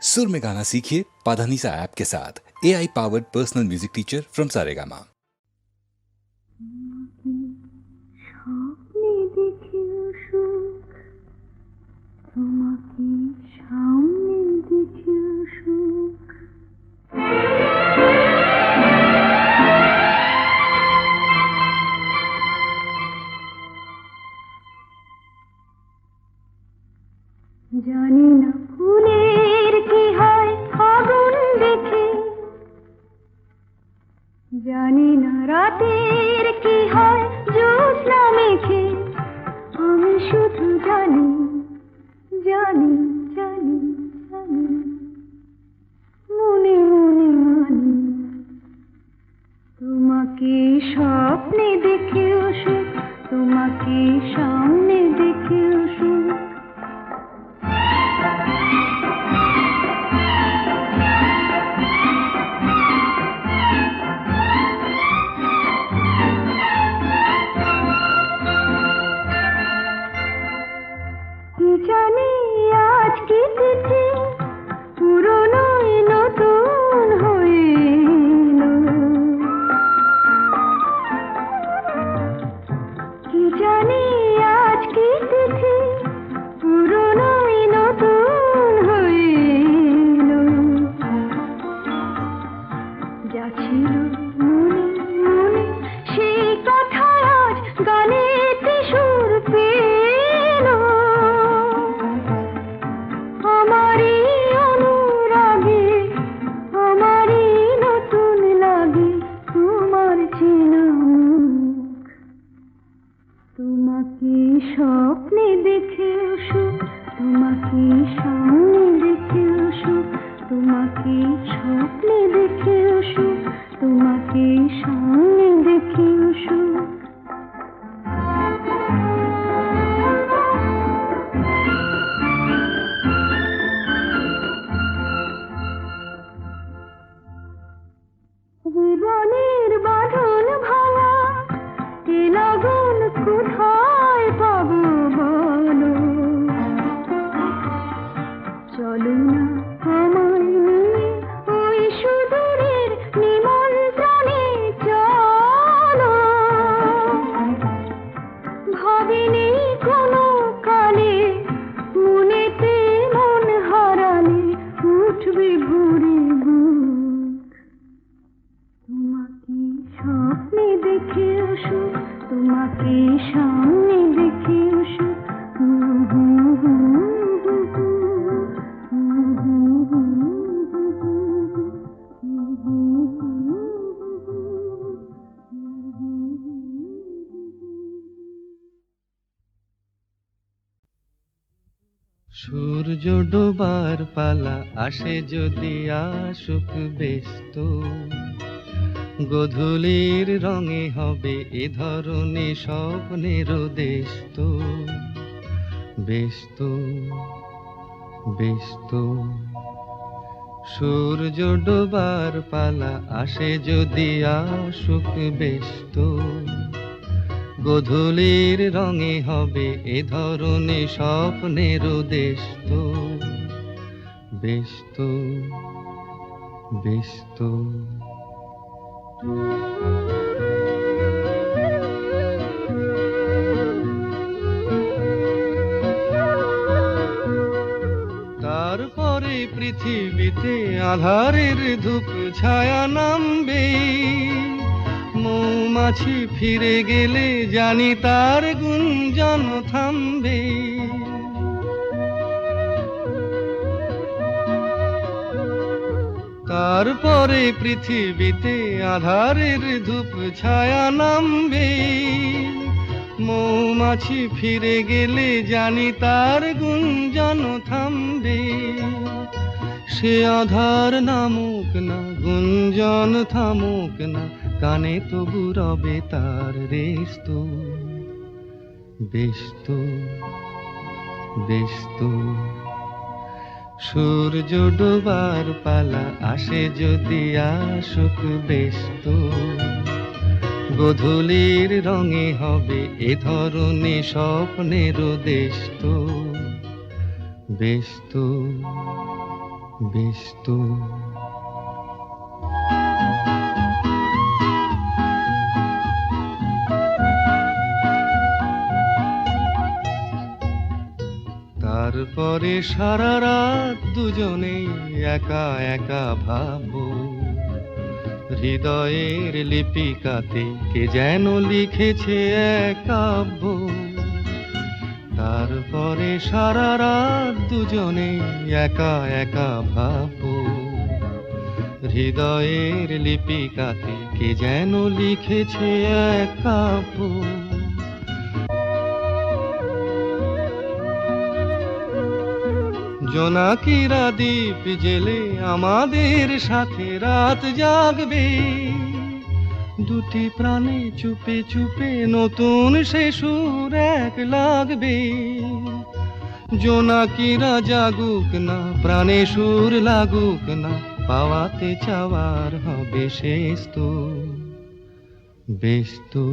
सुर में गाना सीखिए पाधानीसा ऐप के साथ। AI powered personal music teacher from Saregama. স্বপ্নে দেখিও সুখ, তোমাকে সামনে দেখিও সুখ। জানি না ফুলের কি হয় ফাগুন দেখে, জানি না রাতের কি হয় জ্যোৎস্না মেখে। আমি শুধু জানি জানি জানি জানি, মনে মনে মানি তোমাকে স্বপ্নে দেখেও সুখ, তোমাকে সামনে দেখেও সুখ। জানি আজ কি তিথি পুরনো নতুন হয়ে এলো, কি জানি আজ কি তিথি পুরনো নতুন হয়ে এলো। যা ছিল মনে মনে সেই কথা আজ গানেতে সুর পেল। আমারই অনুরাগে আমারই নতুন লাগে তোমার চেনা মুখ। তোমাকে স্বপ্নে দেখেও সুখ, তোমাকে সামনে দেখেও সুখ, তোমাকে স্বপ্নে দেখেও সুখ, তোমাকে সামনে দেখেও সুখ। জীবনের বাঁধন ভাঙা এ লগন কোথায় পাবো বলো। চলো না আমায় নিয়ে ওই সুদূরের নিমন্ত্রণে চলো। ভাবিনি কোনো কালে মনেতে মন হারালে উঠবে ভরে বুক। তোমাকে স্বপ্নে দেখেও সুখ, তোমাকে সামনে দেখেও সুখ। সূর্য ডোবার পালা আসে যদি আসুক ব্যস্ত, গোধূলির রঙে হবে এ ধরনে স্বপ্নের দেশ তো। ব্যস্ত ব্যস্ত সূর্য ডোবার পালা আসে যদি আসুক ব্যস্ত, গোধূলির রঙে হবে এ ধরনে স্বপ্নের দেশ তো। ব্যস্ত ব্যস্ত তারপরে পৃথিবীতে আঁধারের ধূপ ছায়া নামবে। মৌমাছি ফিরে গেলে জানি তার গুঞ্জন থামবে। তারপরে পৃথিবীতে আঁধারের ধূপ ছায়া নামবে। মৌমাছি ফিরে গেলে জানি তার গুঞ্জন থামবে। সে আধার নামুক না, গুঞ্জন থামুক না, কানে তবু রবে তার রেশ তো। ব্যস্ত ব্যস্ত সূর্য ডোবার পালা আসে যদি আসুক ব্যস্ত, গোধূলির রঙে হবে এ ধরনে স্বপ্নের দেশ তো। ব্যস্ত বেশ তো তারপরে সারা রাত দুজনেই একা একা ভাববো, হৃদয়ের লিপিকাতে কে যেন লিখেছে এক কাব্য। তারপরে সারা রাত দুজনে একা একা ভাববো, হৃদয়ের লিপিকাতে কে যেন লিখেছে এক কাব্য। জোনাকিরা দ্বীপ জেলে আমাদের সাথে রাত জাগবে, দুটি প্রাণে চুপে চুপে নতুন সে সুর এক লাগবে। জোনাকিরা জাগুক না, প্রাণে সুর লাগুক না, পাওয়াতে চাওয়ার হবে শেষ তো। বেশ তো,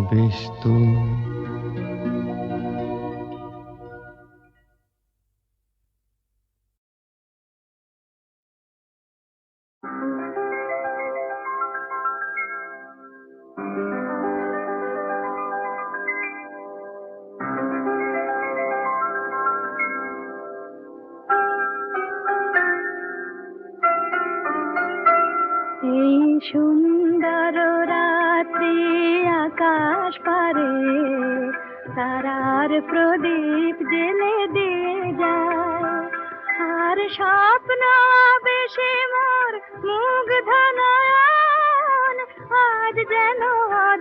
বেশ তো। এই সুন্দর রাত্রি আকাশ পারে তারার প্রদীপ জেলে দিয়ে যায়, আর স্বপ্ন বেশি মোর মুগ্ধ নয়ন আজ যেন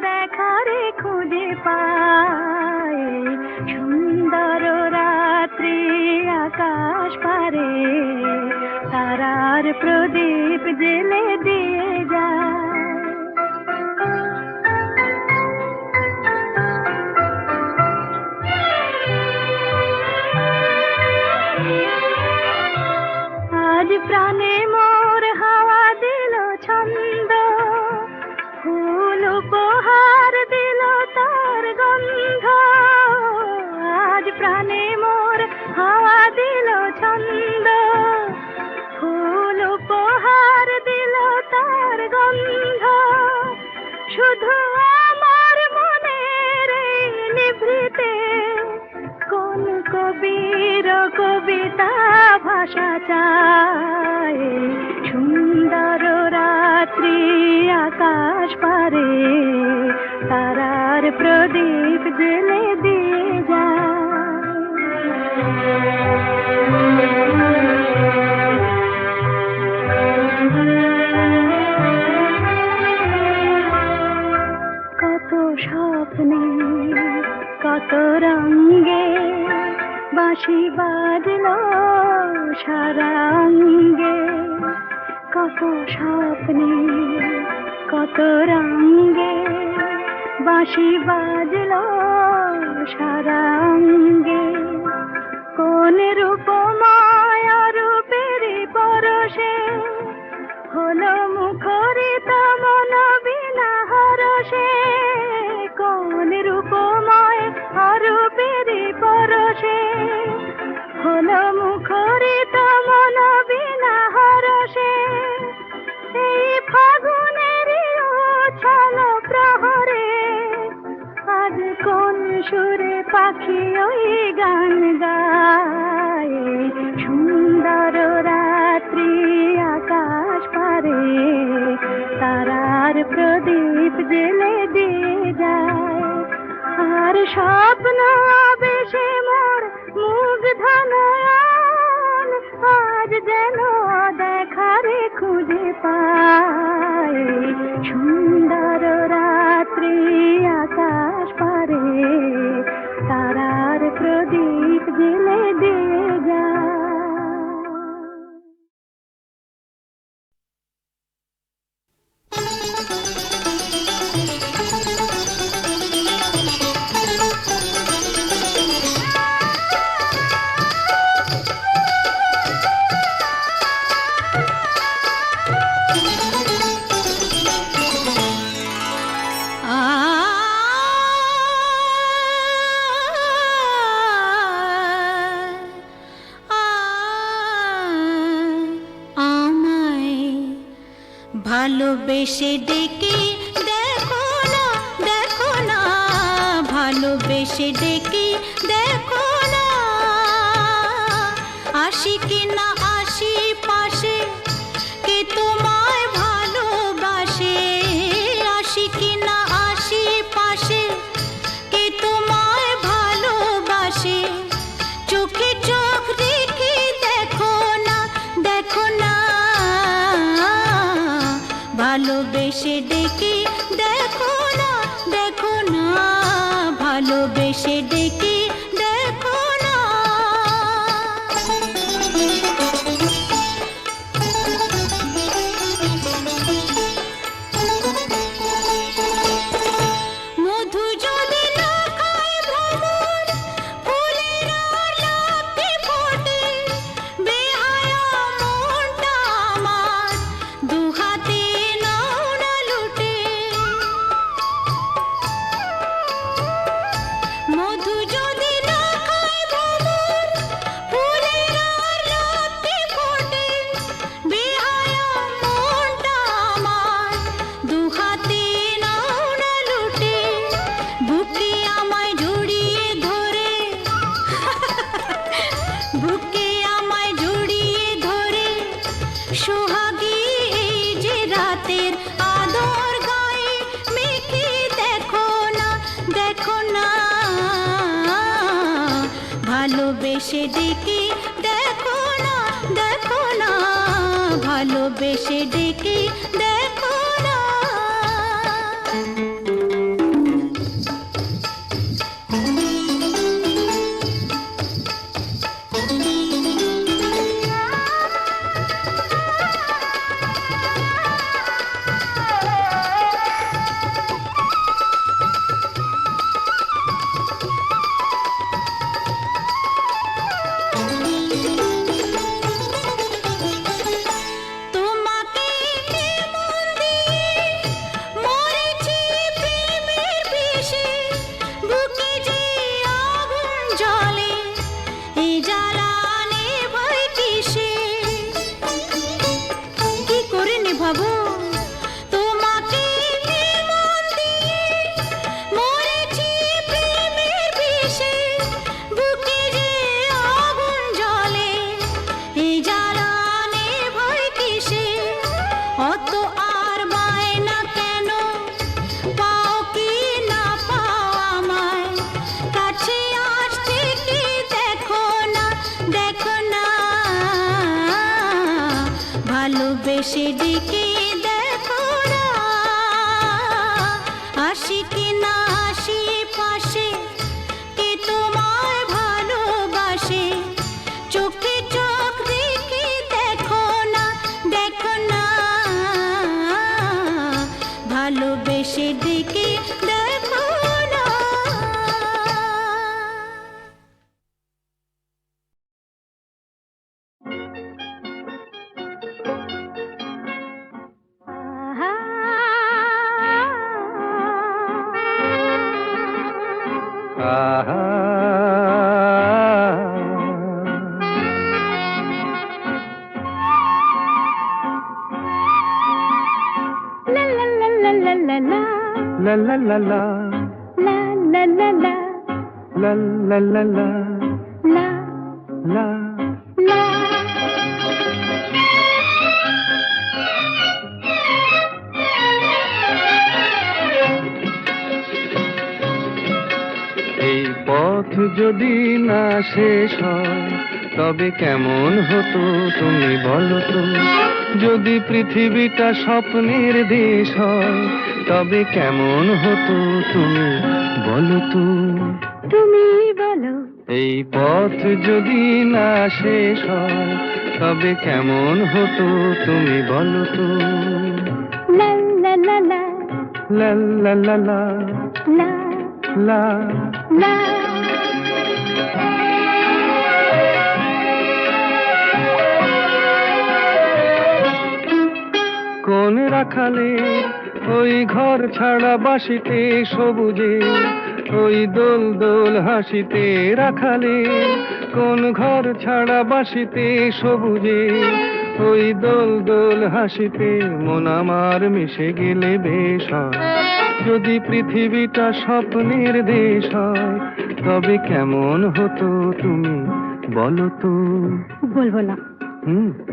দেখারে খুঁজে পায়। সুন্দর রাত্রি আকাশ পারে তারার প্রদীপ জেলে দিয়ে যায়। আজ প্রাণে মোর হাওয়া দিল ছন্দ, ফুল উপহার দিল তার গন্ধ। আজ প্রাণে মোর হাওয়া দিল ছন্দ, ফুল উপহার দিল তার গন্ধ। শুধু আমার মনের এই নিভৃতে কোন কবির কবিতা ভাষা চায়। সুন্দর রাত্রি আকাশ পারে তারার প্রদীপ জেলে দিয়ে কত স্বপ্নে কত রঙে বাঁশি বাজলো সারা অঙ্গে। কত স্বপ্নে কত রঙে বাঁশি বাজলো সারা অঙ্গে। কোন রূপময় রূপের পরশে হলো মুখরিত মন বিনা হরষে। কোন রূপময় রূপের পরশে হলো মুখরিত মন বিনা হরষে। এই ফাগুনের উছল প্রহরে আজ কোন সুরে পাখি ওই গান গায়। সুন্দর রাত্রি আকাশ পারে তারার প্রদীপ জেলে দিয়ে যায়, আর স্বপ্ন বেশে মোর মুগ্ধ নয়ন আজ যেন দেখারে খুঁজে পায়। সুন্দর রাত্রি আকাশ পারে তারার প্রদীপ জেলে দিয়ে যায়। ভালোবেসে ডেকে দেখো না, দেখো না, ভালোবেসে ডেকে দেখো না, আসি কিনা আসি পাশে, কে তোমায় ভালোবাসে, আসি কিনা আসি পাশে, কে তোমায় ভালোবাসে, চোখে চোখ রেখে দেখো না, দেখো না, ভালোবেসে ডেকে দেখো না, দেখো না, ভালোবেসে ডেকে দেখো না। মধু যদি না খায় ভ্রমর, ফুলের আলাপে ফোটে, বেহায়া মনটা আমার দুহাতে নাও না লুটে। মধু যদি না খায় ভ্রমর, ফুলের আলাপে ফোটে, বেহায়া মনটা আমার দুহাতে নাও না লুটে। বুকে আমায় জড়িয়ে ধরে, বুকে আমায় জড়িয়ে ধরে, সোহাগী এই যে রাতের আদর গায়ে মেখে দেখো না, দেখো না, ভালোবেসে ডেকে দেখো না, দেখো না, ভালোবেসে ডেকে দেখো না। তোমাকে মন দিয়ে মরেছি প্রেমের বিষে, বুকে যে আগুন জ্বলে, এই জ্বালা নেভাই কিসে, কি করে নেভাবো? তোমাকে মন দিয়ে মরেছি প্রেমের বিষে, বুকে যে আগুন জ্বলে, এই জ্বালা নেভাই কিসে, অত আর বায়না কেন, পাও কি না পাও আমায়, কাছে আসতে কি দেখো না, দেখো না, ভালোবেসে ডেকে দেখো না, আসি কিনা আসি পাশে, কে তোমায় ভালোবাসে, চোখে চোখ রেখে দেখো না, দেখো না, ভালোবেসে ডেকে দেখো না। আহা লা লা লা লা লা লা লা, লা লা লা লা, লা লা লা লা, লা লা লা লা, লা লা। লা। এই পথ যদি না শেষ হয়, তবে কেমন হতো তুমি বলো তো? যদি পৃথিবীটা স্বপ্নের দেশ হয়, তবে কেমন হতো তুমি বলো তো? তুমি বলো। এই পথ যদি না শেষ হয়, তবে কেমন হতো তুমি বলো তো? লা লা লা লা, লা লা লা লা, লা লা। লা। কোন রাখালে ওই ঘর ছাড়া বাসিতে সবুজে, ওই দোল দোল হাসিতে রাখালে, কোন ঘর ছাড়া বাসিতে সবুজে, ওই দোল দোল হাসিতে মন আমার মিশে গেলে বেশ হয়। যদি পৃথিবীটা স্বপ্নের দেশ হয় তবে কেমন হতো তুমি বলো তো। বলবো না।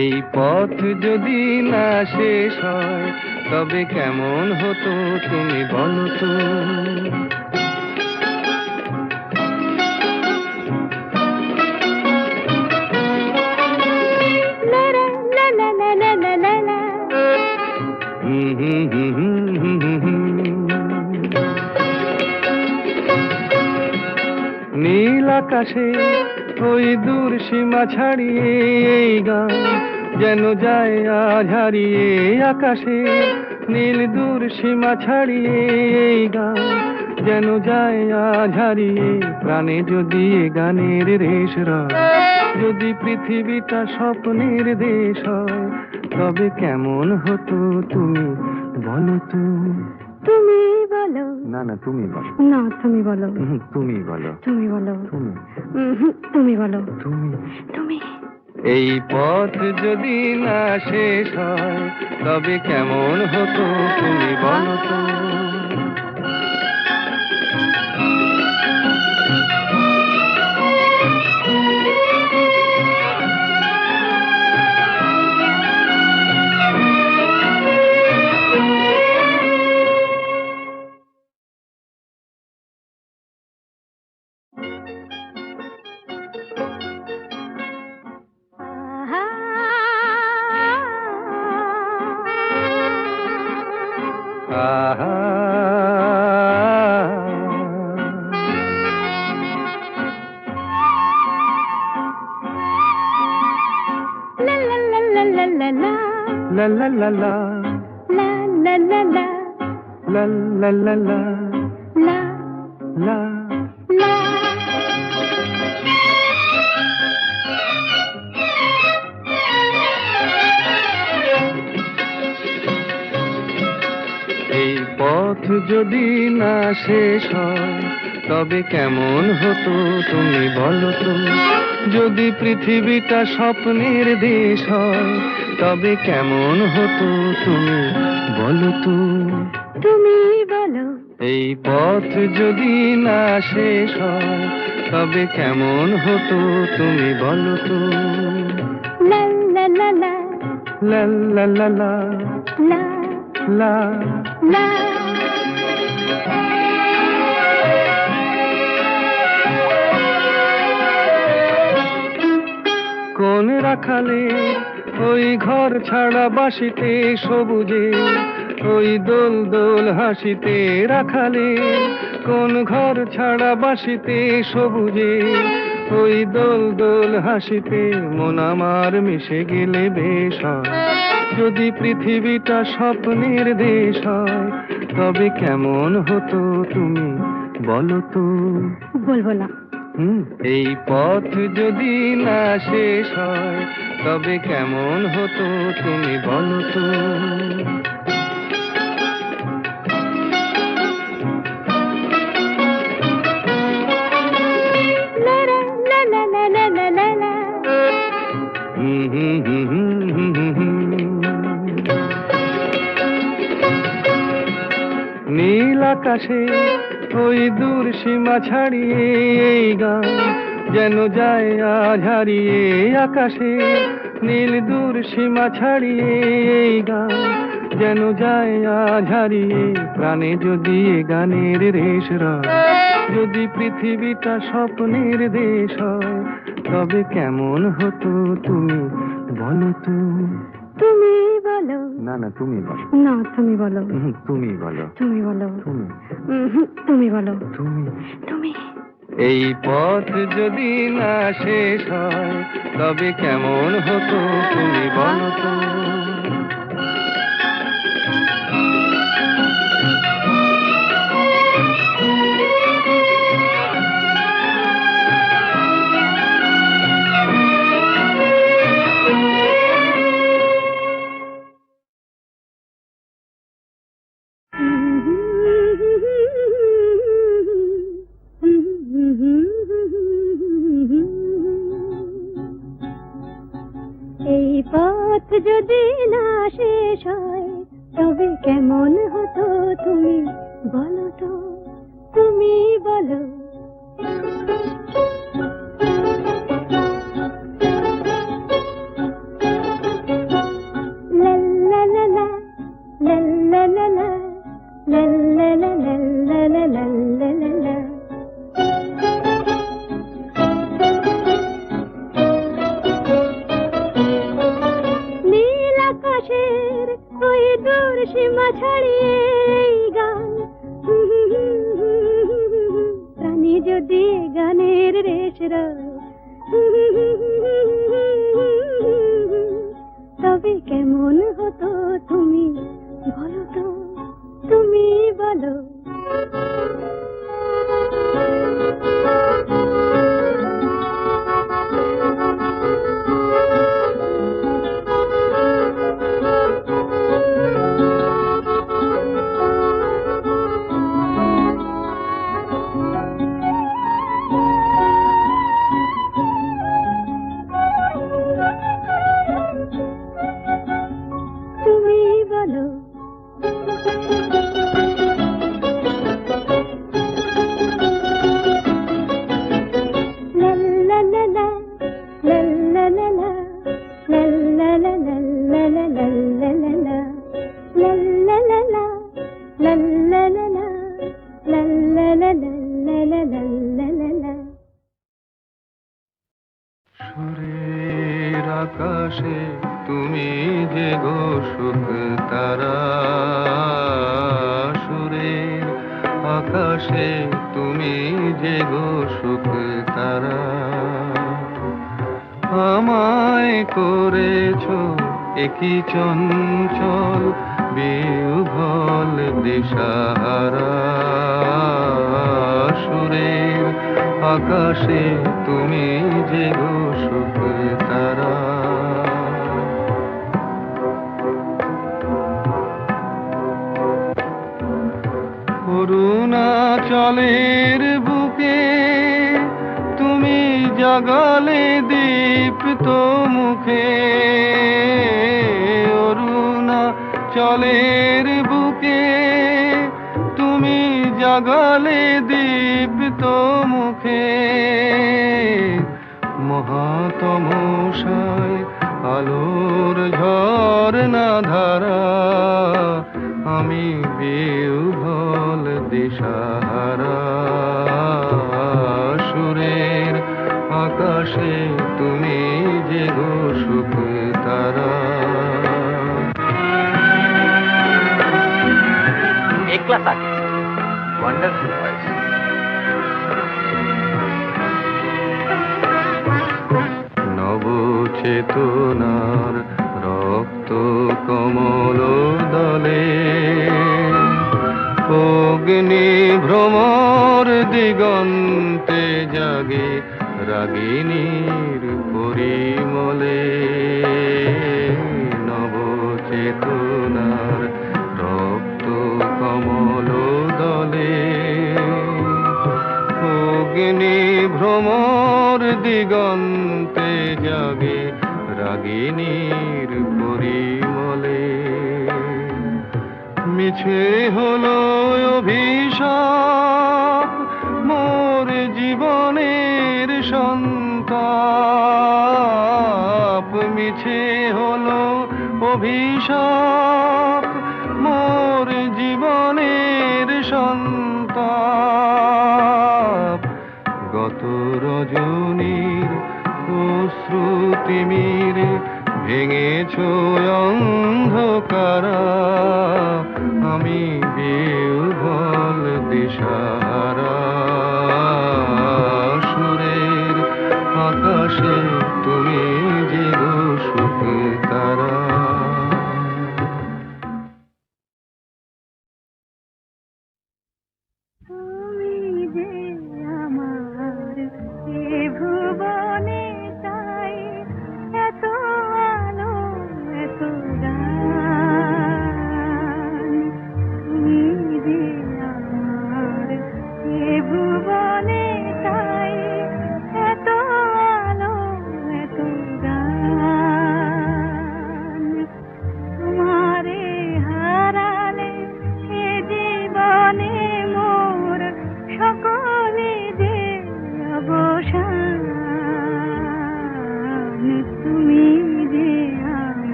এই পথ যদি না শেষ হয় তবে কেমন হতো তুমি বলো তো। লা লা লা লা লা লা লা লা। নীল আকাশে ওই দূর সীমা ছাড়িয়ে এই গান যেন যায় আজ হারিয়ে। আকাশে নীল দূর সীমা ছাড়িয়ে এই গান যেন যায় আজ হারিয়ে। প্রাণে যদি এ গানের রেশ রয়, যদি পৃথিবীটা স্বপ্নের দেশ হয় তবে কেমন হতো তুমি বলো তো। তুমি বলো। না না তুমি বলো। না তুমি বলো। তুমি বলো। তুমি বলো। তুমি তুমি বলো। তুমি তুমি। এই পথ যদি না শেষ হয় তবে কেমন হতো তুমি বলো তো। আহা। আহা লা লা লা লা লা লা লা। লা লা লা লা লা লা লা লা। লা লা লা লা লা লা। লা। এই পথ যদি না শেষ হয় তবে কেমন হতো তুমি বলো তো। যদি পৃথিবীটা স্বপ্নের দেশ হয় তবে কেমন হতো তুমি বলো তো। তুমি বলো। এই পথ যদি না শেষ হয় তবে কেমন হতো তুমি বলো তো। লা লা লা লা। লা লা লা লা লা লা। লা। কোন রাখালে ওই ঘর ছাড়া বাসিতে সবুজে ওই দোল দোল হাসিতে। রাখালে কোন ঘর ছাড়া বাসিতে সবুজে ওই দোল দোল হাসিতে মন আমার মিশে গেলে বেশ হয়। যদি পৃথিবীটা স্বপ্নের দেশ হয় তবে কেমন হতো তুমি বলো তো। বলবো না। এই পথ যদি না শেষ হয় তবে কেমন হতো তুমি বলো তো। লা লা লা লা লা লা লা লা। নীল আকাশে ওই দূর সীমা ছাড়িয়ে এই গান যেন যায় আজ হারিয়ে। আকাশে নীল দূর সীমা ছাড়িয়ে এই গান যেন যায় আজ হারিয়ে। প্রাণে যদি এ গানের রেশ রয়, যদি পৃথিবীটা স্বপ্নের দেশ হয় তবে কেমন হতো তুমি বলো তো। তুমি বলো। না না তুমি বলো। না তুমি বলো। তুমি বলো। তুমি বলো। তুমি তুমি বলো। তুমি তুমি। এই পথ যদি না শেষ হয় তবে কেমন হতো তুমি বলো তো। এই পথ যদি না শেষ হয় তবে কেমন হতো তুমি বলো তো, তুমি বলো। লা লা লা লা, লা লা লা লা, লা লা লা লা, লা লা লা লা লা লা। নীল আকাশের ওই দূর সীমা ছাড়িয়ে এই গান, প্রাণী যদি গানের রেশ রয়, তবে কেমন হতো তুমি বলো তো, তুমি বলো। তুমি বলো। লা লা লা লা, লা লা লা লা, লা লা লা লা, লা লা লা লা লা লা, লা লা লা লা, লা লা লা লা, লা লা লা লা, লা লা লা লা লা লা। সুরের আকাশে তুমি যে গো সুখ তারা, সুরের আকাশে তুমি যে গো সুখ তারা, আমায় করেছো একই চঞ্চল বিহ্বল দিশাহারা। সুরের আকাশে তুমি যে গো সুখ তারা। অরুণাচলের বুকে তুমি জাগালে দীপ্ত মুখে, অরুণাচলের বুকে তুমি জাগালে দীপ্ত মুখে। মহাতমশায় আলোর ঝরনা ধারা, আমি বিহ্বল দিশাহারা। সুরের আকাশে তুমি যে গো সুখ তারা। एक क्लास आगे वंडरफुल वॉइस। নবচেতনার রক্ত কমল দলে, অগ্নি ভ্রমর দিগন্তে জাগে রাগিনীর পরিমলে। নবচেতনার রক্ত কমল দলে, অগ্নি ভ্রমর দিগন্তে জাগে রাগিনীর পরিমলে। মিছে হলো অভিশাপ মোর জীবনের সন্তাপ, মিছে হলো অভিশাপ মোর জীবনের সন্তাপ। গত রজনীর অশ্রুতিমিরে ভেঙেছ অন্ধকারা, আমি বিহ্বল দিশাহারা। সুরের আকাশে তুমি যে গো সুখ তারা। তুমি যে আমার এ ভুবনে তাই, এত আলো এত গান। তুমি যে আমার এ ভুবনে তাই, এত আলো এত গান।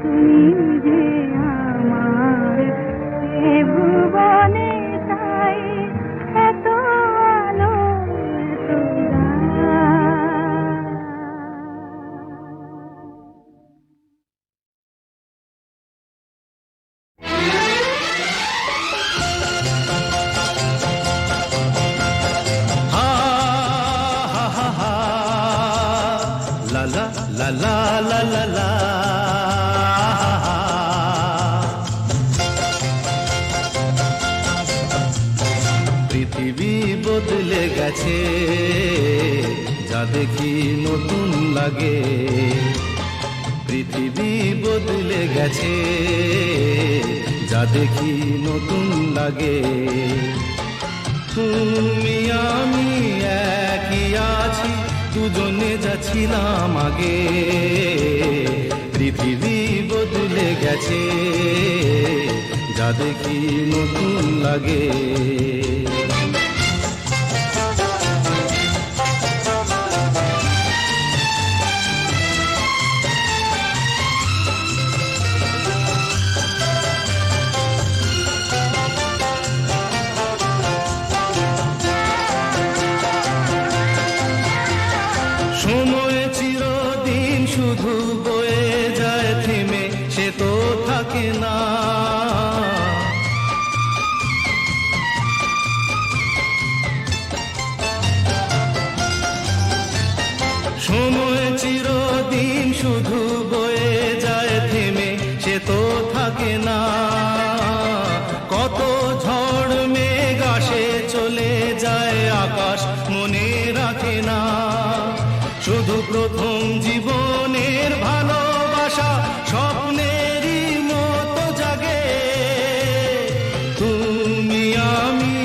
তুমি যে আমার এ ভুবনে তাই এত আলো এত রাত। হা হা হা হা লা লা লা লা লা লা লা পৃথিবী বদলে গেছে, যা দেখি নতুন লাগে। পৃথিবী বদলে গেছে, যা দেখি নতুন লাগে। তুমি আমি একই আছি, দুজনে যাচ্ছিলাম আগে। পৃথিবী বদলে গেছে, যা দেখি নতুন লাগে। সময় চিরদিন শুধু বয়ে যায় থেমে, সে তো থাকে না। সময় চিরদিন শুধু বয়ে যায় থেমে, সে তো থাকে না। কত ঝড় মেঘ আসে চলে যায়, আকাশ মনে রাখে না। শুধু প্রথম জীবনের ভালোবাসা স্বপ্নেরই মতো জাগে। তুমি আমি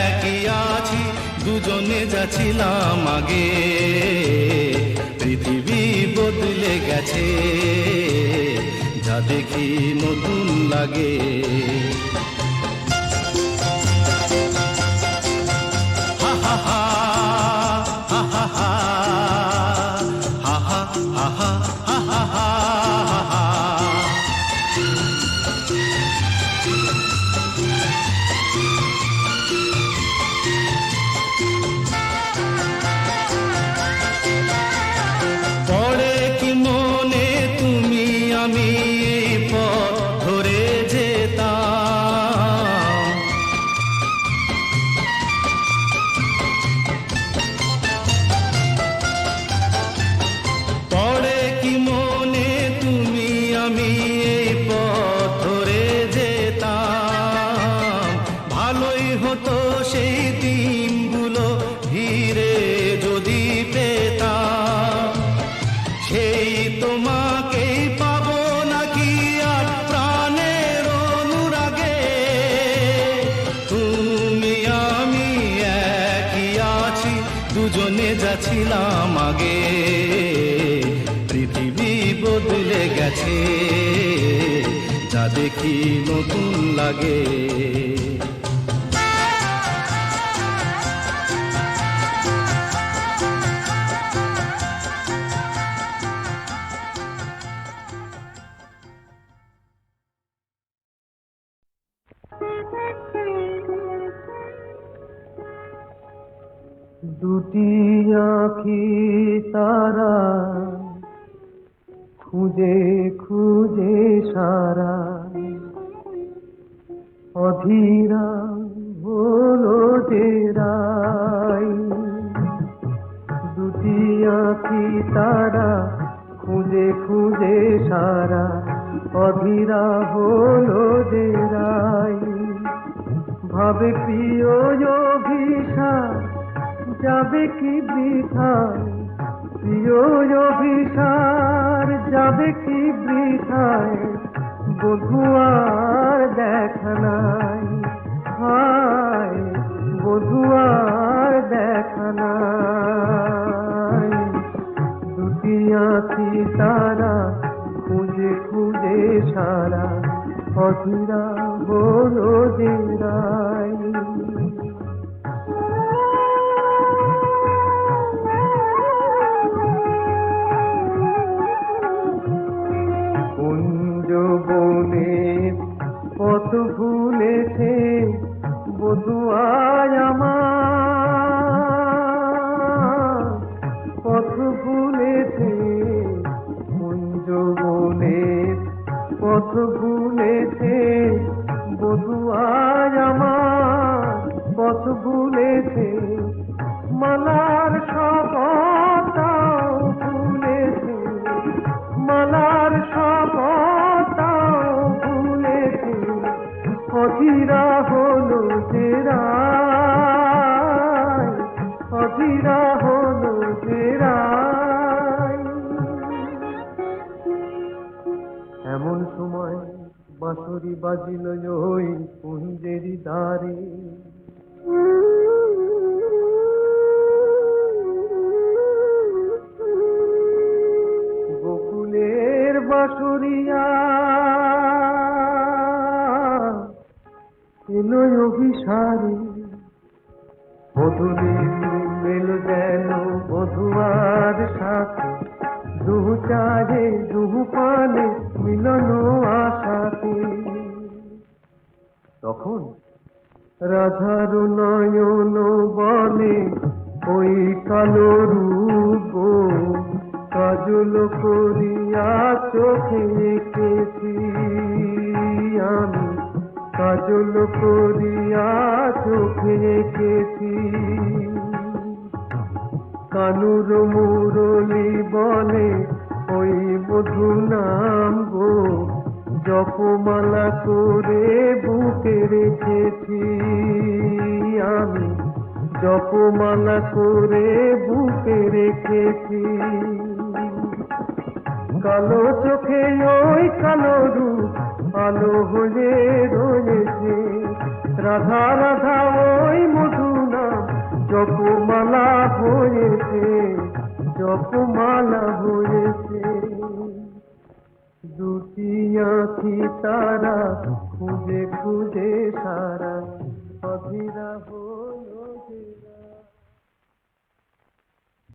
একই আছি, দুজনে যাচ্ছিলাম আগে। পৃথিবী বদলে গেছে, যা দেখি নতুন লাগে। হা হা হা হা হা হা হা হা হা হা হা হা হা। পড়ে কি মনে তুমি আমি এই পথ ধরে যেতাম। পড়ে কি মনে তুমি আমি এই পথ ধরে যেতাম। ভালোই হতো সেই দিনগুলো ধীরে যদি পেতাম। সেই তোমাকেই পাবো নাকি আর প্রাণের অনুরাগে। তুমি আমি একই আছি, দুজনে যাচ্ছিলাম আগে। পৃথিবী বদলে গেছে, যা দেখি নতুন লাগে। দুটি আঁখি তারা খুঁজে খুঁজে সারা, অধীরা হলো যে রাই। দুটি আঁখি তারা খুঁজে খুঁজে সারা, অধীরা হলো যে রাই। ভাবে প্রিয় অভিশাপ যাবে কি বৃথায়, প্রিয় অভিশাপ যাবে কি বৃথায়। বধুয়ার দেখা নাই, হায় বধুয়ার দেখা নাই। দুটি আঁখি তারা খুঁজে খুঁজে সারা, অধীরা হলো যে রাই। ভুলেছে বধুয়ায় আমার, পথ ভুলেছে কুঞ্জ বনের, পথ ভুলেছে বধুয়ায় আমার, পথ ভুলেছে মালার শপথটাও ভুলেছে, মালার শপথটাও ভুলেছে, অধীরা হলো জেরায়, অধীরা হলো জেরায়। এমন সময় বাঁশরি বাজিল ওই কুঞ্জেরি দ্বারে, গোকুলের বাঁশরিয়া এলো অভিসারে, মধুরে মেল যেন মধুয়ার সাথে, দুহু চাহে দুহু পানে মিলন আশাতে। তখন রাধার নয়ন বলে ওই কালো রূপ কাজল করিয়া চোখে এঁকেছি আমি, কাজল করিয়া চোখে এঁকেছি। কানুর মুরলি বলে ওই মধু নাম গো, জপমালা করে বুকে রেখেছি আমি, জপমালা করে বুকে রেখেছি। কালো চোখে ওই কালো রূপ আলো হয়ে রয়েছে, রাধা রাধা ওই মধু নাম জপমালা হয়েছে, জপমালা হয়েছে। দুটি আঁখি তারা খুঁজে খুঁজে সারা অধীরা হয়ে